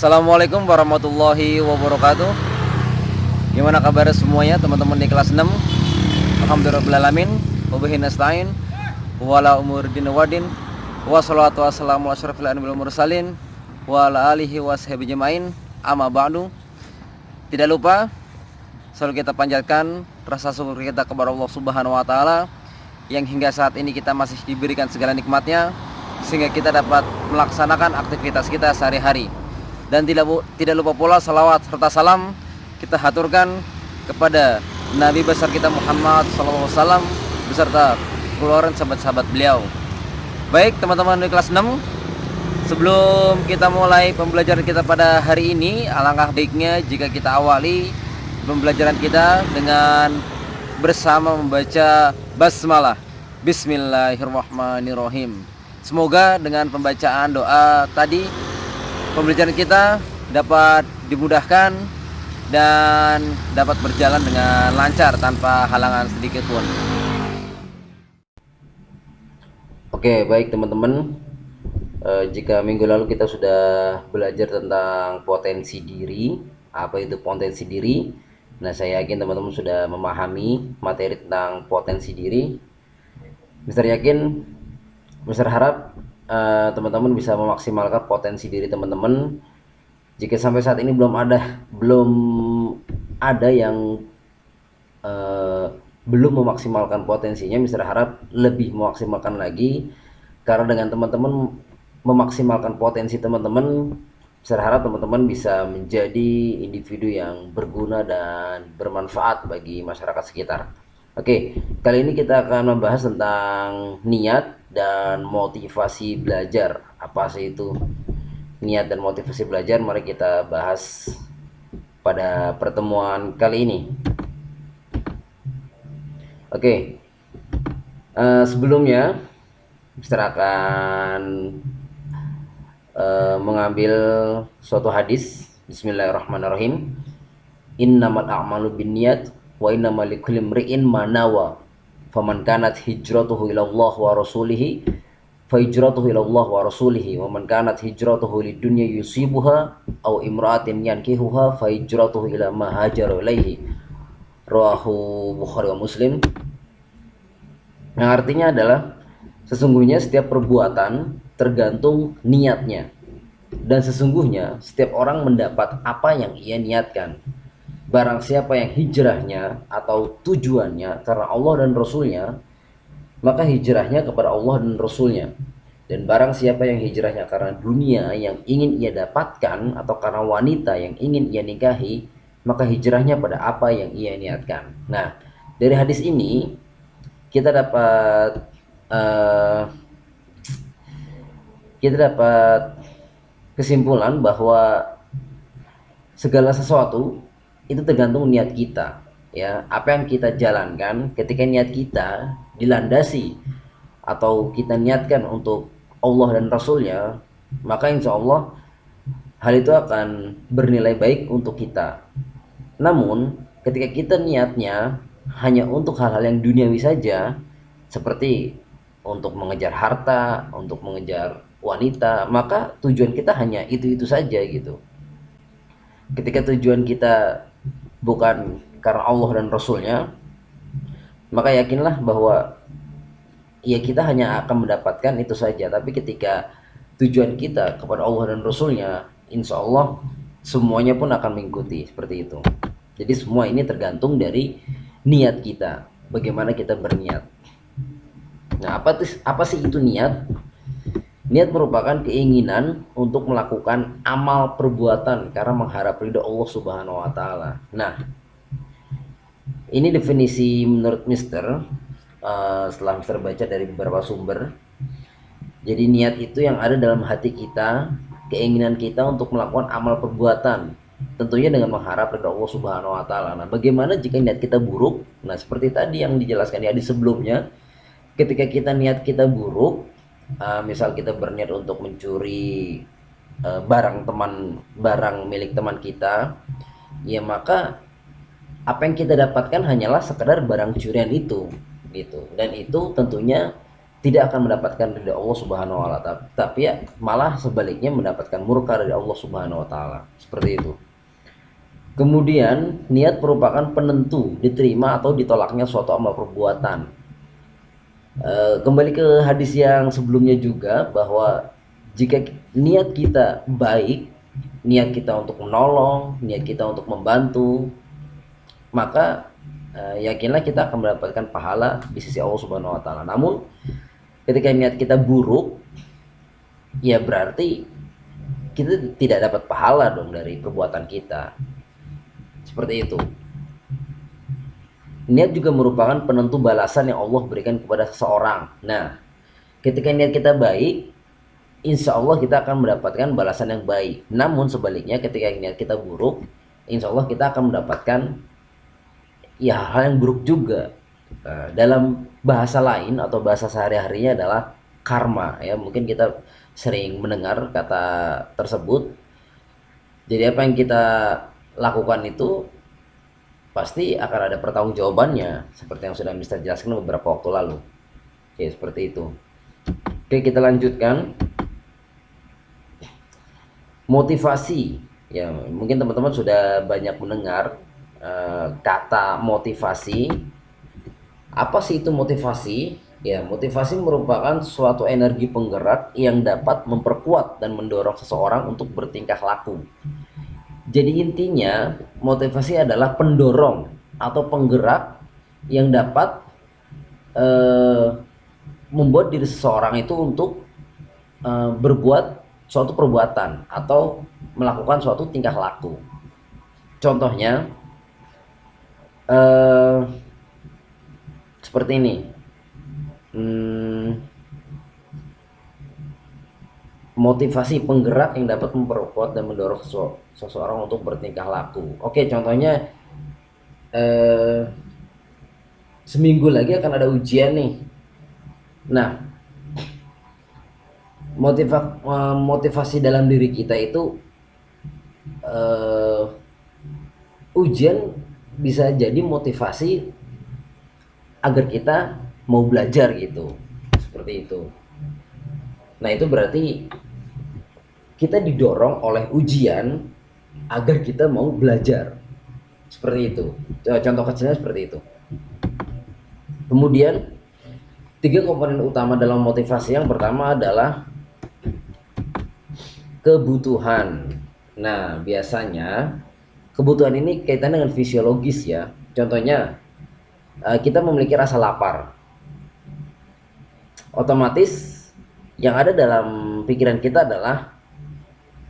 Assalamualaikum warahmatullahi wabarakatuh. Gimana kabar semuanya teman-teman di kelas 6? Alhamdulillahirrahmanirrahim. Wabihi nasta'in. Wala umur din wadin. Wassalatu wassalamu ala asyrafil anbiya'i wal mursalin wa ala alihi washabihi jamain. Amma ba'du. Tidak lupa selalu kita panjatkan rasa syukur kita kepada Allah Subhanahu wa taala yang hingga saat ini kita masih diberikan segala nikmatnya sehingga kita dapat melaksanakan aktivitas kita sehari-hari. Dan tidak lupa pula salawat serta salam kita haturkan kepada Nabi besar kita Muhammad SAW beserta keluarga sahabat-sahabat beliau. Baik teman-teman di kelas 6, sebelum kita mulai pembelajaran kita pada hari ini, alangkah baiknya jika kita awali pembelajaran kita dengan bersama membaca basmalah. Bismillahirrahmanirrahim. Semoga dengan pembacaan doa tadi pembelajaran kita dapat dimudahkan dan dapat berjalan dengan lancar tanpa halangan sedikit pun. Oke, baik teman-teman. Jika minggu lalu kita sudah belajar tentang potensi diri, apa itu potensi diri? Nah, saya yakin teman-teman sudah memahami materi tentang potensi diri. Mister yakin, Mister harap teman-teman bisa memaksimalkan potensi diri teman-teman. Jika sampai saat ini belum ada yang belum memaksimalkan potensinya, Mister harap lebih memaksimalkan lagi, karena dengan teman-teman memaksimalkan potensi teman-teman, Mister harap teman-teman bisa menjadi individu yang berguna dan bermanfaat bagi masyarakat sekitar. Oke, kali ini kita akan membahas tentang niat dan motivasi belajar. Apa sih itu niat dan motivasi belajar? Mari kita bahas pada pertemuan kali ini. Oke, sebelumnya Mister akan mengambil suatu hadis. Bismillahirrahmanirrahim. Innamal a'malu binniyat wa innamal likulli imri'in ma nawa. Faman kanat hijratuhu ila Allah wa rasulihi fa hijratuhu ila Allah wa rasulihi wa man kanat hijratuhu lidunya yusibuha aw imra'atin yankihuha fa hijratuhu ila ma hajara ilaihi. Rawahu Bukhari wa Muslim. Yang artinya adalah sesungguhnya setiap perbuatan tergantung niatnya, dan sesungguhnya setiap orang mendapat apa yang ia niatkan. Barang siapa yang hijrahnya atau tujuannya karena Allah dan Rasulnya, maka hijrahnya kepada Allah dan Rasulnya. Dan barang siapa yang hijrahnya karena dunia yang ingin ia dapatkan atau karena wanita yang ingin ia nikahi, maka hijrahnya pada apa yang ia niatkan. Nah, dari hadis ini kita dapat kesimpulan bahwa segala sesuatu itu tergantung niat kita, ya. Apa yang kita jalankan ketika niat kita dilandasi atau kita niatkan untuk Allah dan Rasulnya, maka insya Allah hal itu akan bernilai baik untuk kita. Namun ketika kita niatnya hanya untuk hal-hal yang duniawi saja, seperti untuk mengejar harta, untuk mengejar wanita, maka tujuan kita hanya itu-itu saja gitu. Ketika tujuan kita bukan karena Allah dan Rasulnya, maka yakinlah bahwa ya kita hanya akan mendapatkan itu saja. Tapi ketika tujuan kita kepada Allah dan Rasulnya, insya Allah semuanya pun akan mengikuti seperti itu. Jadi semua ini tergantung dari niat kita, bagaimana kita berniat. Nah, apa sih itu niat? Niat merupakan keinginan untuk melakukan amal perbuatan karena mengharap ridho Allah Subhanahu wa taala. Nah, ini definisi menurut Mister setelah Mister baca dari beberapa sumber. Jadi niat itu yang ada dalam hati kita, keinginan kita untuk melakukan amal perbuatan, tentunya dengan mengharap ridho Allah Subhanahu wa taala. Nah, bagaimana jika niat kita buruk? Nah, seperti tadi yang dijelaskan di hadis sebelumnya, ketika niat kita buruk, misal kita berniat untuk mencuri barang milik teman kita, ya maka apa yang kita dapatkan hanyalah sekedar barang curian itu gitu. Dan itu tentunya tidak akan mendapatkan ridha Allah Subhanahu wa taala, tapi ya malah sebaliknya mendapatkan murka dari Allah Subhanahu wa taala. Seperti itu. Kemudian niat merupakan penentu diterima atau ditolaknya suatu amal perbuatan. Kembali ke hadis yang sebelumnya juga, bahwa jika niat kita baik, niat kita untuk menolong, niat kita untuk membantu, maka yakinlah kita akan mendapatkan pahala di sisi Allah Subhanahu wa taala. Namun ketika niat kita buruk, ya berarti kita tidak dapat pahala dong dari perbuatan kita. Seperti itu. Niat juga merupakan penentu balasan yang Allah berikan kepada seseorang. Nah, ketika niat kita baik, insya Allah kita akan mendapatkan balasan yang baik. Namun sebaliknya, ketika niat kita buruk, insya Allah kita akan mendapatkan ya hal yang buruk juga. Dalam bahasa lain atau bahasa sehari-harinya adalah karma. Ya, mungkin kita sering mendengar kata tersebut. Jadi apa yang kita lakukan itu pasti akan ada pertanggungjawabannya, seperti yang sudah Mister jelaskan beberapa waktu lalu. Oke, seperti itu. Oke, kita lanjutkan. Motivasi. Ya, mungkin teman-teman sudah banyak mendengar kata motivasi. Apa sih itu motivasi? Ya, motivasi merupakan suatu energi penggerak yang dapat memperkuat dan mendorong seseorang untuk bertingkah laku. Jadi intinya motivasi adalah pendorong atau penggerak yang dapat membuat diri seseorang itu untuk berbuat suatu perbuatan atau melakukan suatu tingkah laku. Contohnya seperti ini. Motivasi penggerak yang dapat memperkuat dan mendorong seseorang untuk bertingkah laku. Oke, contohnya seminggu lagi akan ada ujian nih. Nah, motivasi dalam diri kita itu ujian bisa jadi motivasi agar kita mau belajar gitu. Seperti itu. Nah, itu berarti kita didorong oleh ujian agar kita mau belajar. Seperti itu. Contoh kecilnya seperti itu. Kemudian 3 komponen utama dalam motivasi. Yang pertama adalah kebutuhan. Nah, biasanya kebutuhan ini kaitannya dengan fisiologis ya. Contohnya kita memiliki rasa lapar. Otomatis yang ada dalam pikiran kita adalah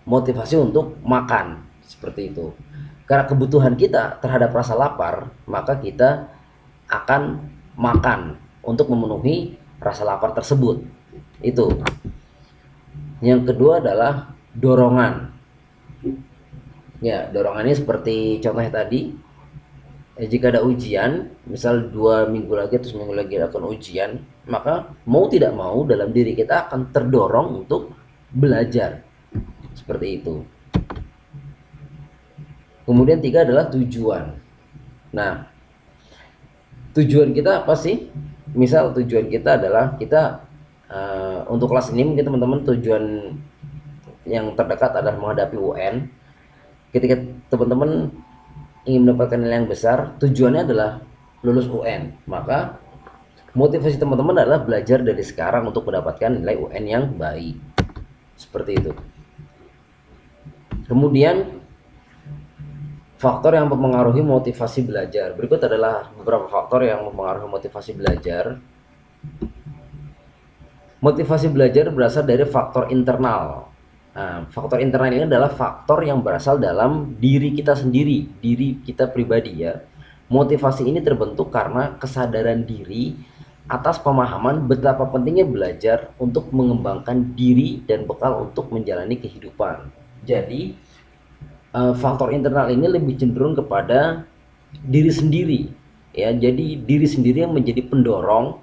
motivasi untuk makan. Seperti itu. Karena kebutuhan kita terhadap rasa lapar, maka kita akan makan untuk memenuhi rasa lapar tersebut. Itu. Yang kedua adalah dorongan. Ya, dorongannya seperti contohnya tadi. Jika ada ujian, misal 2 minggu lagi atau seminggu lagi akan ujian, maka mau tidak mau dalam diri kita akan terdorong untuk belajar. Seperti itu. Kemudian 3 adalah tujuan. Nah, tujuan kita apa sih? Misal tujuan kita adalah kita untuk kelas ini mungkin teman-teman tujuan yang terdekat adalah menghadapi UN. Ketika teman-teman ingin mendapatkan nilai yang besar, tujuannya adalah lulus UN, maka motivasi teman-teman adalah belajar dari sekarang untuk mendapatkan nilai UN yang baik. Seperti itu. Kemudian faktor yang mempengaruhi motivasi belajar. Berikut adalah beberapa faktor yang mempengaruhi motivasi belajar. Motivasi belajar berasal dari faktor internal. Nah, faktor internal ini adalah faktor yang berasal dalam diri kita sendiri, diri kita pribadi ya. Motivasi ini terbentuk karena kesadaran diri atas pemahaman betapa pentingnya belajar untuk mengembangkan diri dan bekal untuk menjalani kehidupan. Jadi, faktor internal ini lebih cenderung kepada diri sendiri ya. Jadi diri sendiri yang menjadi pendorong,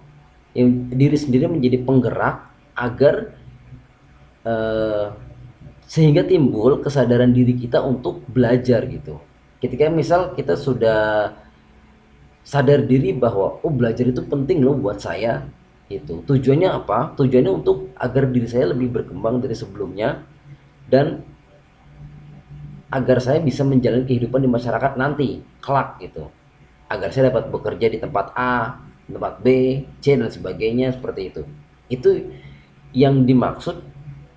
diri sendiri menjadi penggerak agar sehingga timbul kesadaran diri kita untuk belajar gitu. Ketika misal kita sudah sadar diri bahwa belajar itu penting loh buat saya, Itu tujuannya apa? Tujuannya untuk agar diri saya lebih berkembang dari sebelumnya, dan agar saya bisa menjalani kehidupan di masyarakat nanti kelak gitu, agar saya dapat bekerja di tempat A, tempat B, C dan sebagainya, seperti itu yang dimaksud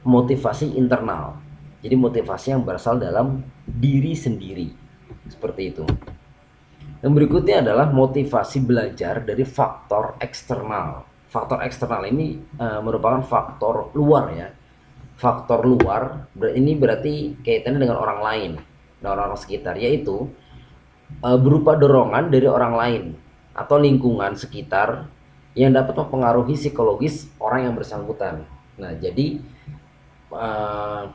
motivasi internal. Jadi motivasi yang berasal dalam diri sendiri, seperti itu. Yang berikutnya adalah motivasi belajar dari faktor eksternal. Faktor eksternal ini merupakan faktor luar ya. Faktor luar ini berarti kaitannya dengan orang lain, dengan orang sekitar, yaitu berupa dorongan dari orang lain atau lingkungan sekitar yang dapat mempengaruhi psikologis orang yang bersangkutan. Nah, jadi uh,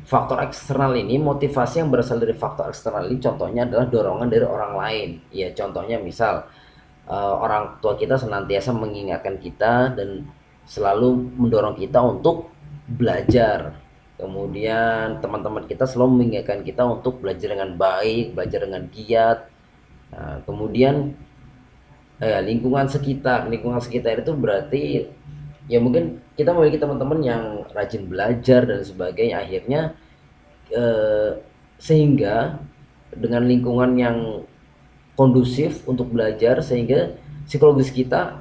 faktor eksternal ini, motivasi yang berasal dari faktor eksternal ini contohnya adalah dorongan dari orang lain. Ya, contohnya misal orang tua kita senantiasa mengingatkan kita dan selalu mendorong kita untuk belajar. Kemudian teman-teman kita selalu mengingatkan kita untuk belajar dengan baik, belajar dengan giat. Nah, kemudian lingkungan sekitar itu berarti ya mungkin kita memiliki teman-teman yang rajin belajar dan sebagainya, akhirnya eh, sehingga dengan lingkungan yang kondusif untuk belajar, sehingga psikologis kita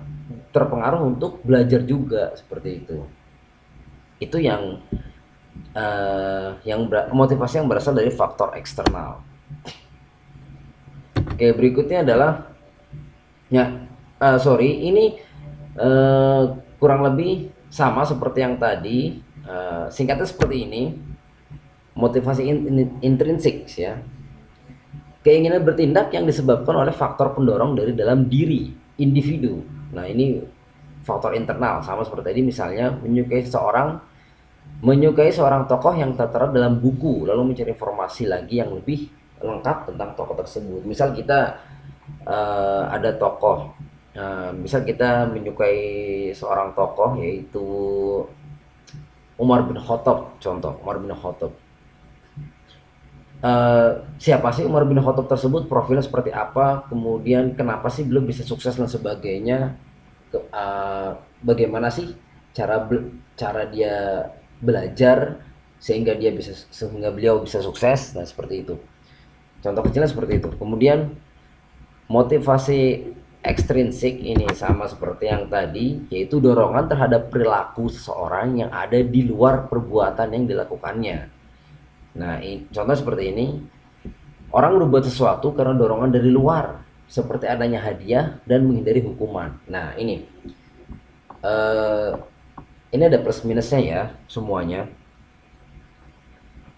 terpengaruh untuk belajar juga, seperti itu yang motivasi yang berasal dari faktor eksternal. Oke, berikutnya adalah ya sorry ini eh, kurang lebih sama seperti yang tadi. Singkatnya seperti ini, motivasi intrinsik ya, keinginan bertindak yang disebabkan oleh faktor pendorong dari dalam diri individu. Nah, ini faktor internal, sama seperti tadi, misalnya menyukai seorang tokoh yang tertera dalam buku, lalu mencari informasi lagi yang lebih lengkap tentang tokoh tersebut. Misal kita ada tokoh, misal kita menyukai seorang tokoh yaitu Umar bin Khattab, contoh Umar bin Khattab. Siapa sih Umar bin Khattab tersebut, profilnya seperti apa, kemudian kenapa sih beliau bisa sukses dan sebagainya, bagaimana sih cara dia belajar sehingga beliau bisa sukses. Nah, seperti itu, contoh kecilnya seperti itu. Kemudian motivasi ekstrinsik ini sama seperti yang tadi, yaitu dorongan terhadap perilaku seseorang yang ada di luar perbuatan yang dilakukannya. Nah, contoh seperti ini, orang berbuat sesuatu karena dorongan dari luar, seperti adanya hadiah dan menghindari hukuman. Nah, eh, ini ada plus minusnya ya semuanya.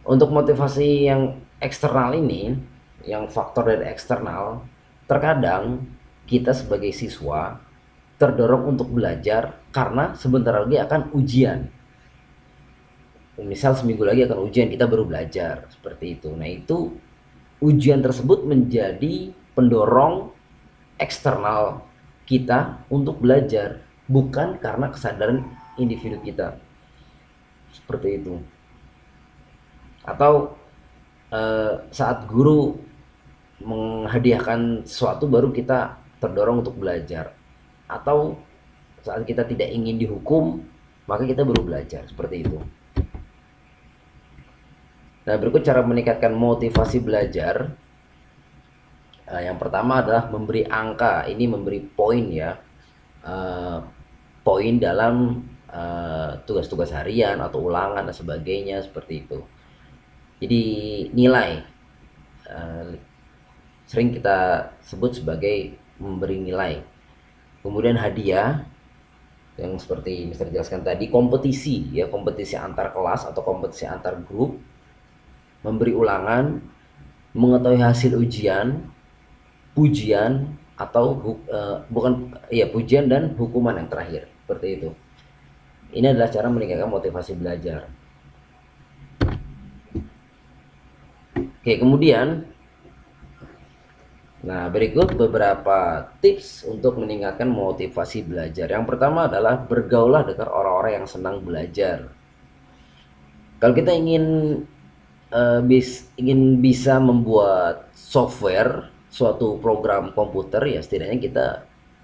Untuk motivasi yang eksternal ini, yang faktor dari eksternal, terkadang kita sebagai siswa terdorong untuk belajar karena sebentar lagi akan ujian. Misal seminggu lagi akan ujian, kita baru belajar, seperti itu. Nah, itu ujian tersebut menjadi pendorong eksternal kita untuk belajar, bukan karena kesadaran individu kita, seperti itu. Atau saat guru menghadiahkan sesuatu baru kita terdorong untuk belajar, atau saat kita tidak ingin dihukum maka kita baru belajar, seperti itu. Nah, berikut cara meningkatkan motivasi belajar. Yang pertama adalah memberi angka, ini memberi poin ya, poin dalam tugas-tugas harian atau ulangan dan sebagainya, seperti itu. Jadi nilai sering kita sebut sebagai memberi nilai. Kemudian hadiah yang seperti Mister jelaskan tadi, kompetisi ya, kompetisi antar kelas atau kompetisi antar grup, memberi ulangan, mengetahui hasil ujian, pujian atau bukan ya, pujian dan hukuman yang terakhir, seperti itu. Ini adalah cara meningkatkan motivasi belajar. Oke, kemudian nah, berikut beberapa tips untuk meningkatkan motivasi belajar. Yang pertama adalah bergaulah dengan orang-orang yang senang belajar. Kalau kita ingin bisa membuat software, suatu program komputer, ya setidaknya kita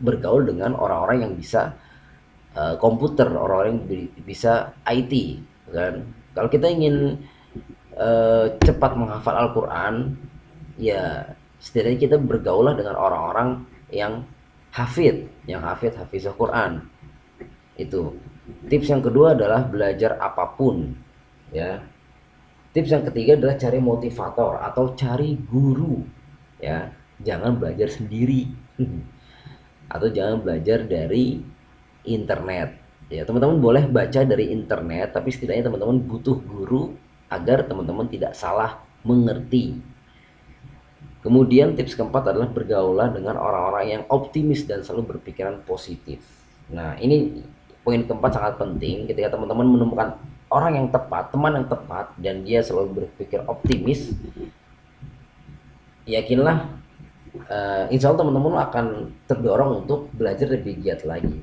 bergaul dengan orang-orang yang bisa komputer, orang-orang yang bisa IT, kan. Kalau kita ingin cepat menghafal Al-Quran, ya setidaknya kita bergaul dengan orang-orang yang hafizah Quran. Itu tips yang kedua adalah belajar apapun, ya. Tips yang ketiga adalah cari motivator atau cari guru, ya. Jangan belajar sendiri atau jangan belajar dari internet, ya. Teman-teman boleh baca dari internet, tapi setidaknya teman-teman butuh guru agar teman-teman tidak salah mengerti. Kemudian tips keempat adalah bergaulah dengan orang-orang yang optimis dan selalu berpikiran positif. Nah, ini poin keempat sangat penting. Ketika teman-teman menemukan orang yang tepat, teman yang tepat, dan dia selalu berpikir optimis, yakinlah insya Allah teman-teman akan terdorong untuk belajar lebih giat lagi.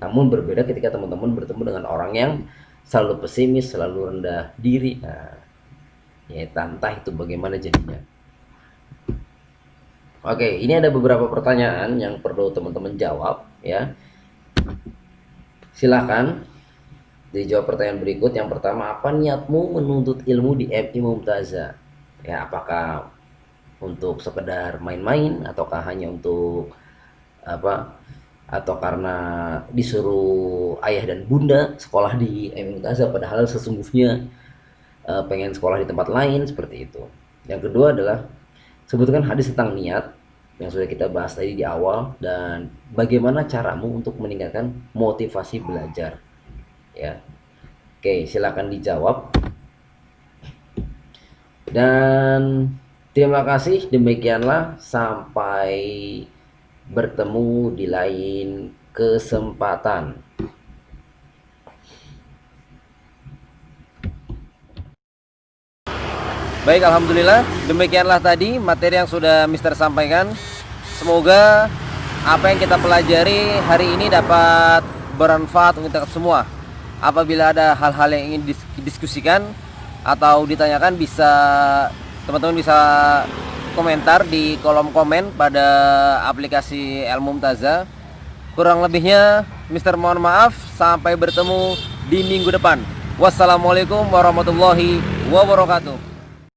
Namun berbeda ketika teman-teman bertemu dengan orang yang selalu pesimis, selalu rendah diri. Nah, ya entah itu bagaimana jadinya. Oke, ini ada beberapa pertanyaan yang perlu teman-teman jawab, ya. Silahkan dijawab pertanyaan berikut. Yang pertama, apa niatmu menuntut ilmu di MI Mumtazah? Ya, apakah untuk sekedar main-main ataukah hanya untuk apa? Atau karena disuruh ayah dan bunda sekolah di MI Mumtazah, padahal sesungguhnya pengen sekolah di tempat lain, seperti itu. Yang kedua adalah sebutkan hadis tentang niat yang sudah kita bahas tadi di awal, dan bagaimana caramu untuk meningkatkan motivasi belajar, ya. Oke, silakan dijawab. Dan terima kasih, demikianlah, sampai bertemu di lain kesempatan. Baik, alhamdulillah, demikianlah tadi materi yang sudah Mister sampaikan. Semoga apa yang kita pelajari hari ini dapat bermanfaat untuk kita semua. Apabila ada hal-hal yang ingin didiskusikan atau ditanyakan, teman-teman bisa komentar di kolom komen pada aplikasi Ilmu Mumtazah. Kurang lebihnya Mister mohon maaf, sampai bertemu di minggu depan. Wassalamualaikum warahmatullahi wabarakatuh.